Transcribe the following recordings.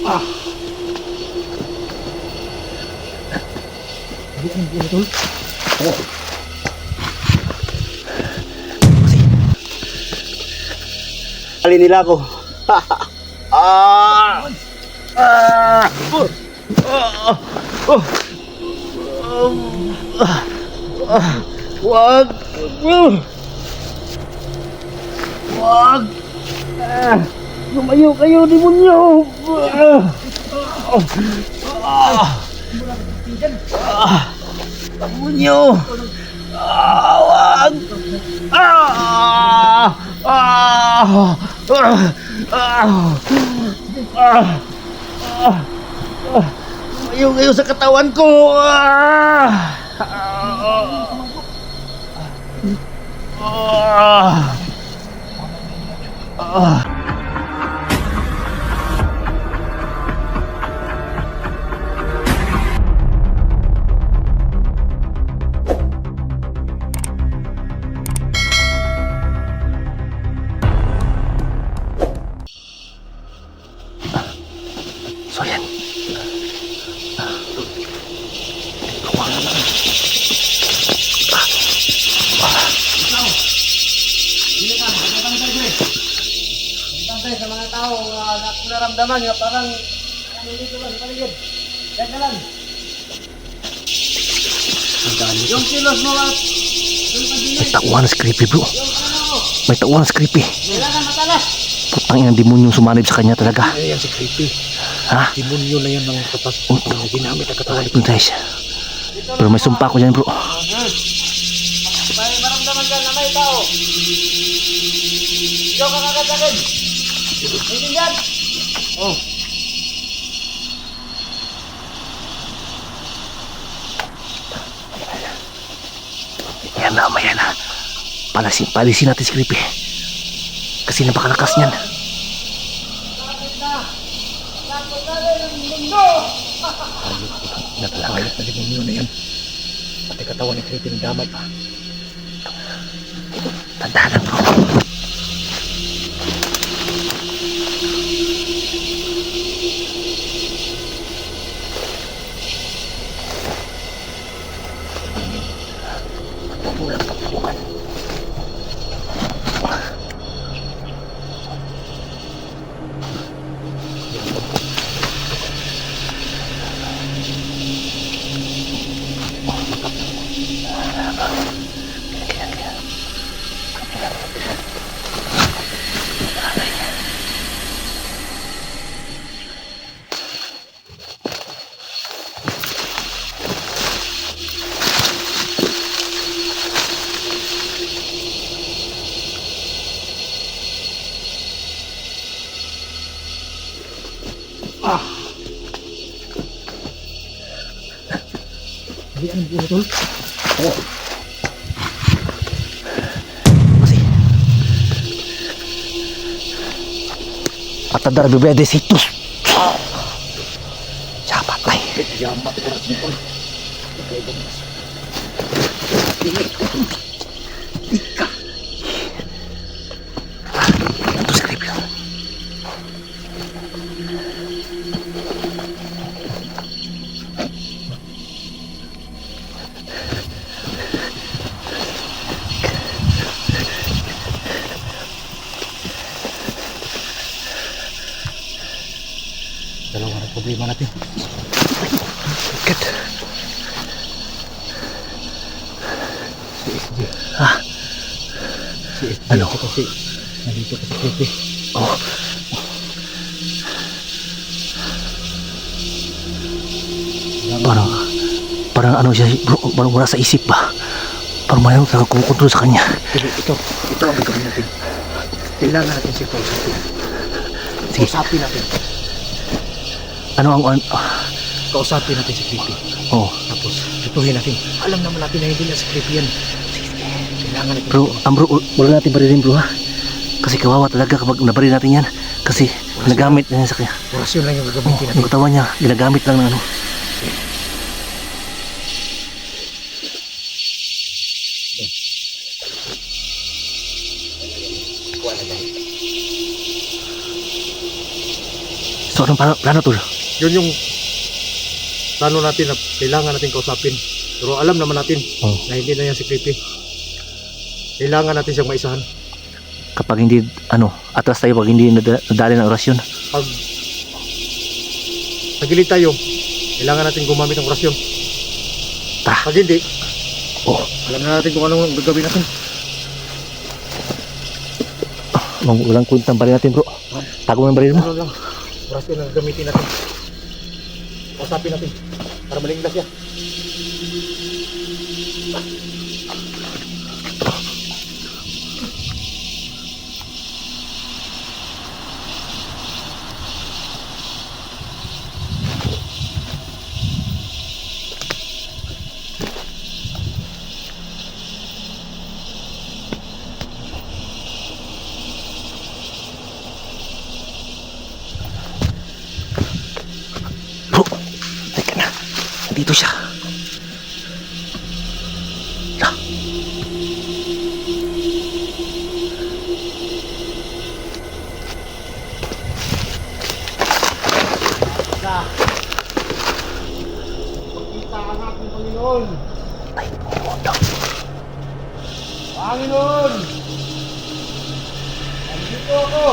Ah. Ano betul? Oh. Kali nila ako. Ah. Ah. Oh. Wag. Wag. Lumayo kayo, demonyo. Demonyo. Wag. Lumayo kayo sa katawan ko. So yan. Sa mga tao naramdaman nyo parang dito lang, paligid. Yan ka lang. Yung kilos mo at May tauhan na creepy bro. May tauhan na creepy. kailangan matalas. Putang ina, demonyo sumanib sa kanya talaga. Ano yan si creepy? Ha? Demonyo na yan ng kapas na ginamit ang katawan. Ito guys. Pero may sumpa ko dyan bro. May maramdaman ka na may tao. Ikaw ka kakatakin. Intindihan? Oh. Yan na, mayan na. Palisin natin si creepy. Kasi napakalakas niyan. Ayot na demonyo na yan. Pati katawan ni creepy ng damay pa. Tandaan lang bro. Pulang kapukan. Ano betul? Oh. Kasi patadar bibede situs. Siapa tay? Yamat oras mo. Ito si creepy. Dalawa na problema natin. Kat. Si SJ. Ah, Si SJ. Ano? Kasi nandito kasi creepy. oh. Parang ano siya bro, parang wala sa isip ba? Parang mayroon talagang kumukontrol sa kanya. Pero ito ang gagawin natin. Kailangan natin si kausapin. Sige. Kausapin natin. Kausapin natin si creepy. Oh. Tapos tutuhin natin. Alam naman natin na hindi na si creepy yan. Kailangan natin. Bro, bro, wala natin barilin bro ha. Kasi kawawa talaga kapag nabaril natin yan. Kasi ginagamit niya sa kanya. Orasyon lang yung Oh, gagamitin natin. yung katawan niya, ginagamit lang ng ano. So, anong plano, tol? Yun yung plano natin na kailangan natin kausapin. Pero alam naman natin Oh. na hindi na yan si Creepy. Kailangan natin siyang maisahan. Kapag hindi, atras tayo pag hindi nadali ng orasyon. Pag nagilid tayo, kailangan natin gumamit ng orasyon. Tara. Pag hindi, Oh, alam na natin kung anong gagawin natin. walang kwentang baril natin, bro. Tago mo ng baril mo. Ano lang, orasyon na gamitin natin. Kausapin natin para malinglas siya. Bro, teka na. Nandito siya. Ah. Pagkita ka natin, Panginoon. Ay, pumunta. Panginoon! Nandito ako!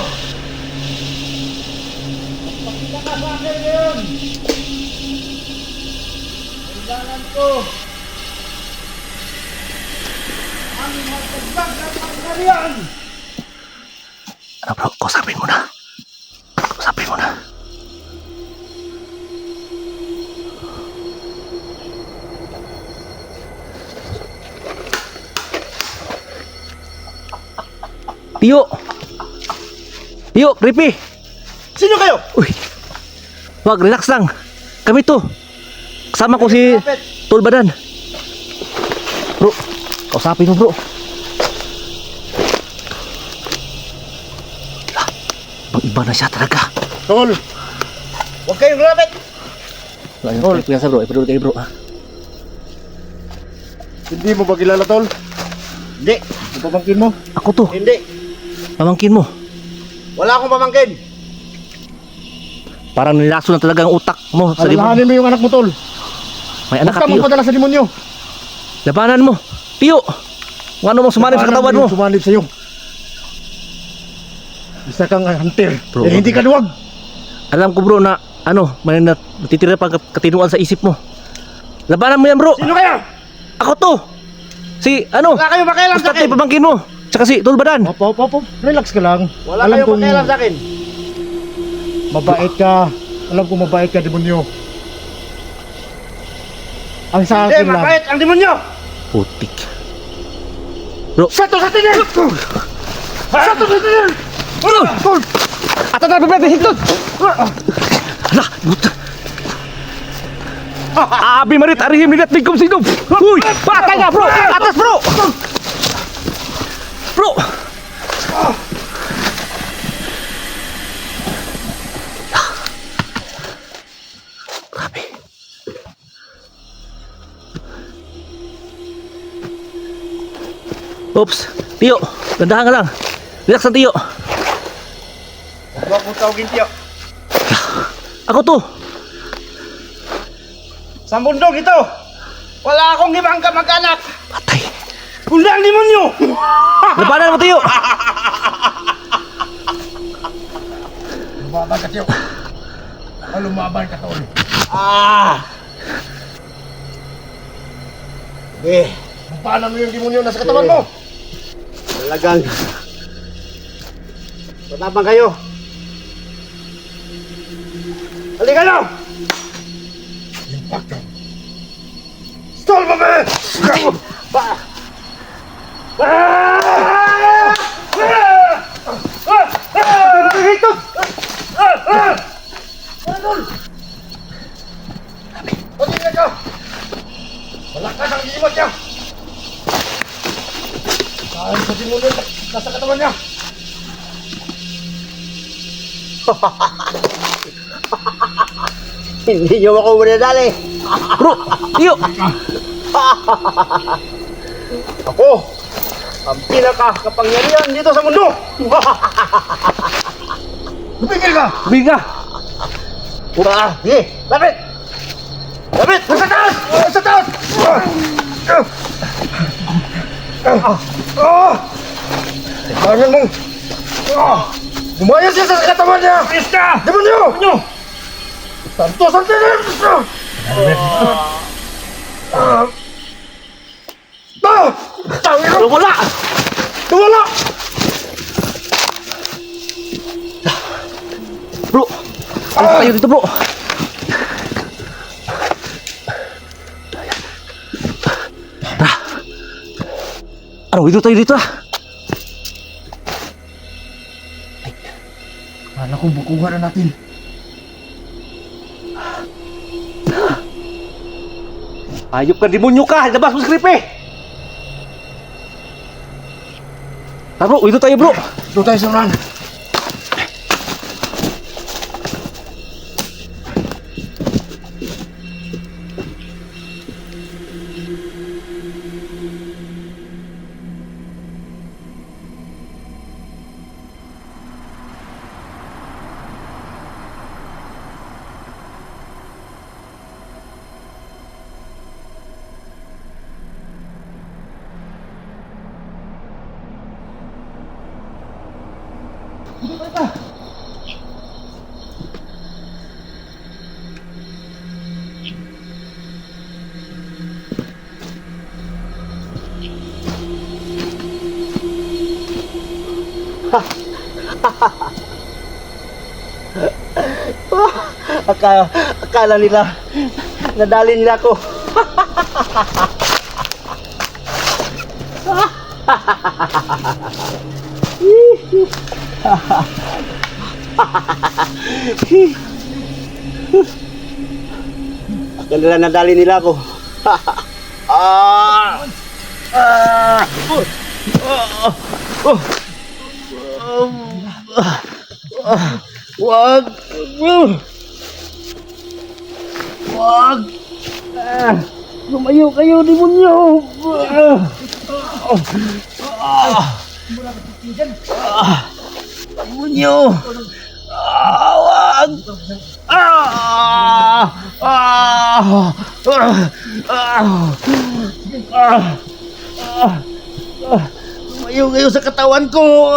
Pagkita ka sa akin ngayon! Kailangan ko ang magdagdag ng pangyarihan! Ano, bro? Kausapin mo na. Kausapin mo na. Tiyo! Tiyo, Creepy! Sino kayo? Uy! Wag, relax lang. Kami to. Kasama ko si Kapit! Tulbadan. Bro, kausapin mo, bro. Bang iba na siya talaga. Tol! Huwag kayong lapit! Wala yung piyansa, bro. Ipadulog kayo, bro. Hindi mo ba kilala, Tol? Hindi! Pabangkin mo? Ako to. Hindi! Pamangkin mo. Wala akong pamangkin! Parang nilaso na talaga ang utak mo sa demonyo. Alalahanin mo yung anak mo, Tol. May anak Huwag ka, ka Tiyo. magpadala sa demonyo. Labanan mo. Tiyo! Kung ano mong sumanib sa katawan mo. Sumanib sa'yo. Isa kang hunter. Bro. Eh, hindi ka duwag. Alam ko, bro, na may natitira pa katinuan sa isip mo. Labanan mo yan, bro. Sino kayo? Ako to. Si, Wala kayong makialam sa Ustad akin! pamangkin mo. Tsaka si Tulbadan. Opo. Relax ka lang. Wala Alam kayong kong makialam sa akin! mabait ka. Alam kong mabait ka, demonyo. Ang sa Hindi, akin lang. mabait ang demonyo! Putik. Bro. Sato sa tingin! Sato sa tingin! Tol! Ato na bebebe hintod. Hala, buta. Abi marit arihim nilat bigkom sinom. Uy, patay na, bro. Atas, bro. Bro. Grabe. Oops, Tiyo, gandahan ka lang. Relax lang, Tiyo. Huwag kong tawagin tiyo. Ako to. Sa bundok ito, wala akong ibang kamag-anak. Patay. Kundi ang demonyo! Labanan mo, Tiyo. Lumaban ka, Tiyo. Lumaban ka, Tol. Eh, Paano mo yung demonyo nasa katawan mo? talagang matapang kayo. Halika na! Impacto. Stall mo ba? Hito! Pagkina ka! Malakas ang iimat niya! Saan sa demonyo nasa katawan niya? Hindi nyo ako manadali. Bro, Tiyo. Ako, ang pinaka-kapangyarihan dito sa mundo. Lumigil ka! Biga. Sige, lapit! Lapit! Sa taas! Sa taas! Kailangan mong... Bumayas siya sa katawan niya! Pista! Demonyo! Ano? Santo, santo! Tangin mo! Wala! Wala! Bro! Alis tayo dito, bro! Tara! Ano, dito tayo dito, ah! Kala kong bukuhan na natin. Ayop ka, demonyo ka! Labas mo, Skripe! Tara, bro! Dito tayo, bro! Doon tayo sa unahan. Akala nila nadali nila ako. Akala nila nadali nila ako. Wag! Wag! Lumayo kayo, demonyo! Demonyo! Wag! Lumayo kayo sa katawan ko!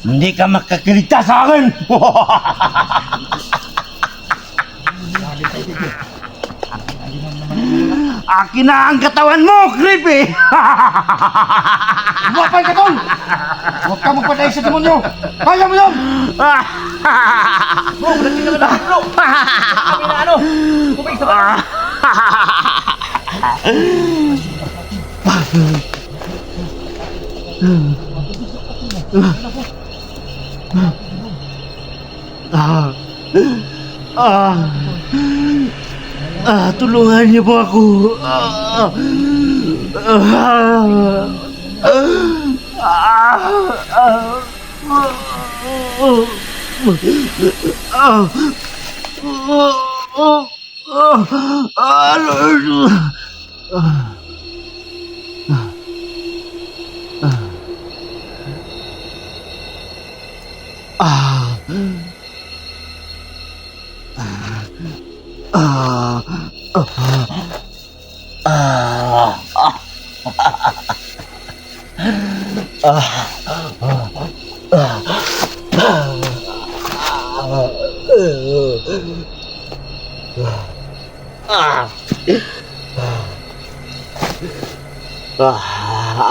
Hindi ka makakilita sa akin! Akin na ang katawan mo, creepy! Umapay ka doon! Huwag ka magpatay sa demonyo! Kaya mo yun! Bro, nandito ka na, bro! Kami na ano? Kumay sa ba? Tulungan niyo po ako.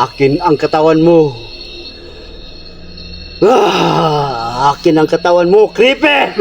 Akin ang katawan mo. Akin ang katawan mo, creepy!